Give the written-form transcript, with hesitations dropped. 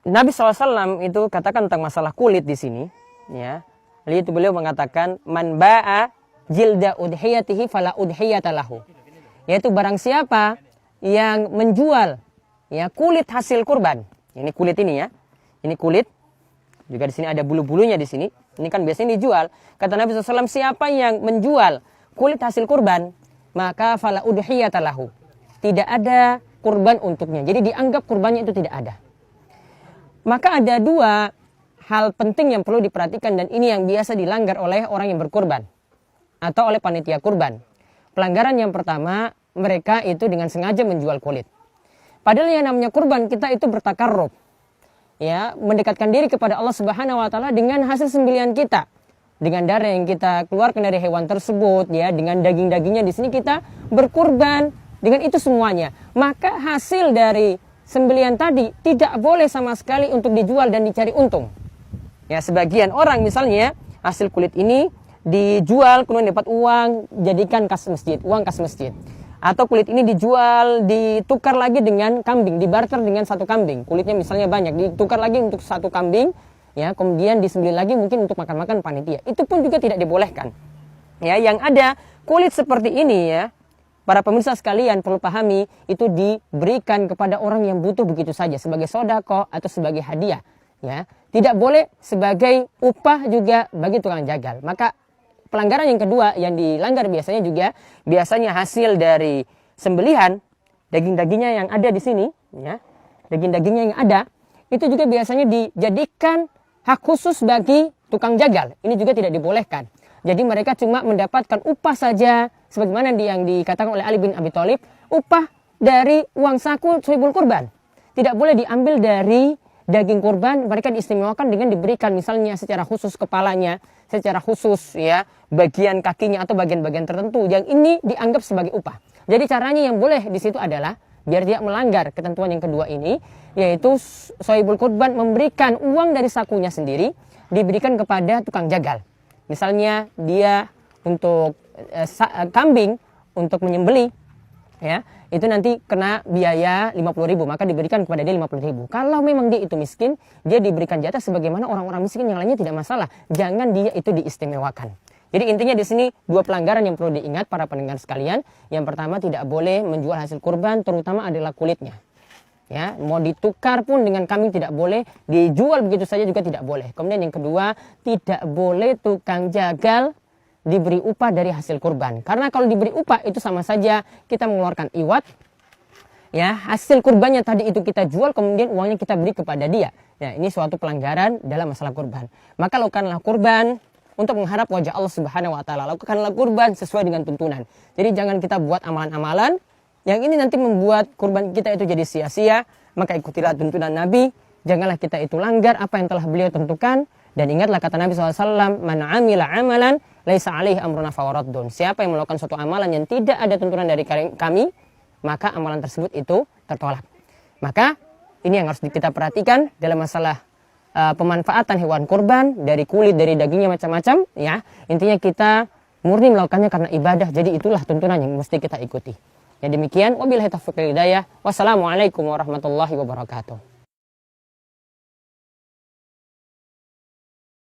Nabi SAW itu katakan tentang masalah kulit di sini, ya. Lalu itu beliau mengatakan, man ba'a jilda udhiyatihi fala udhiyata lahu. Yaitu barang siapa yang menjual ya kulit hasil kurban. Ini kulit ini ya. Ini kulit. Juga di sini ada bulu-bulunya di sini. Ini kan biasanya dijual. Kata Nabi SAW, siapa yang menjual kulit hasil kurban, maka fala udhiyata lahu. Tidak ada kurban untuknya. Jadi dianggap kurbannya itu tidak ada. Maka ada dua hal penting yang perlu diperhatikan, dan ini yang biasa dilanggar oleh orang yang berkurban atau oleh panitia kurban. Pelanggaran yang pertama, mereka itu dengan sengaja menjual kulit. Padahal yang namanya kurban kita itu bertakarrub, ya, mendekatkan diri kepada Allah Subhanahu wa taala dengan hasil sembelihan kita. Dengan darah yang kita keluarkan dari hewan tersebut, ya, dengan daging-dagingnya di sini kita berkurban dengan itu semuanya. Maka hasil dari sembelihan tadi tidak boleh sama sekali untuk dijual dan dicari untung. Ya, sebagian orang misalnya hasil kulit ini dijual kemudian dapat uang, jadikan kas masjid, uang kas masjid. Atau kulit ini dijual, ditukar lagi dengan kambing, dibarter dengan satu kambing. Kulitnya misalnya banyak, ditukar lagi untuk satu kambing, ya, kemudian disembelih lagi mungkin untuk makan-makan panitia. Itu pun juga tidak dibolehkan. Ya, yang ada kulit seperti ini, ya, para pemirsa sekalian perlu pahami, itu diberikan kepada orang yang butuh begitu saja sebagai sedekah atau sebagai hadiah, ya. Tidak boleh sebagai upah juga bagi tukang jagal. Maka pelanggaran yang kedua yang dilanggar biasanya hasil dari sembelihan, daging-dagingnya yang ada di sini, ya. Daging-dagingnya yang ada itu juga biasanya dijadikan hak khusus bagi tukang jagal. Ini juga tidak dibolehkan. Jadi mereka cuma mendapatkan upah saja, sebagaimana yang dikatakan oleh Ali bin Abi Thalib, upah dari uang saku sohibul kurban. Tidak boleh diambil dari daging kurban, mereka diistimewakan dengan diberikan misalnya secara khusus kepalanya, secara khusus, ya, bagian kakinya atau bagian-bagian tertentu. Yang ini dianggap sebagai upah. Jadi caranya yang boleh di situ adalah biar tidak melanggar ketentuan yang kedua ini, yaitu sohibul kurban memberikan uang dari sakunya sendiri diberikan kepada tukang jagal. Misalnya dia untuk kambing untuk menyembelih, ya, itu nanti kena biaya 50.000, maka diberikan kepada dia 50.000. Kalau memang dia itu miskin, dia diberikan jatah sebagaimana orang-orang miskin yang lainnya, tidak masalah. Jangan dia itu diistimewakan. Jadi intinya di sini dua pelanggaran yang perlu diingat para pendengar sekalian. Yang pertama, tidak boleh menjual hasil kurban, terutama adalah kulitnya. Ya, mau ditukar pun dengan kambing tidak boleh, dijual begitu saja juga tidak boleh. Kemudian yang kedua, tidak boleh tukang jagal diberi upah dari hasil kurban. Karena kalau diberi upah itu sama saja kita mengeluarkan iwat. Ya, hasil kurbannya tadi itu kita jual, kemudian uangnya kita beri kepada dia. Ya, ini suatu pelanggaran dalam masalah kurban. Maka lakukanlah kurban untuk mengharap wajah Allah Subhanahu wa taala. Lakukanlah kurban sesuai dengan tuntunan. Jadi jangan kita buat amalan-amalan yang ini nanti membuat kurban kita itu jadi sia-sia. Maka ikutilah tuntunan Nabi. Janganlah kita itu langgar apa yang telah beliau tentukan. Dan ingatlah kata Nabi SAW, man amila amalan laisa alaihi amruna fawaraddun. Siapa yang melakukan suatu amalan yang tidak ada tuntunan dari kami, maka amalan tersebut itu tertolak. Maka ini yang harus kita perhatikan dalam masalah pemanfaatan hewan kurban, dari kulit, dari dagingnya, macam-macam, ya. Intinya kita murni melakukannya karena ibadah. Jadi itulah tuntunan yang mesti kita ikuti. Ya, demikian, wabillahi taufiq wal hidayah. Wassalamualaikum warahmatullahi wabarakatuh.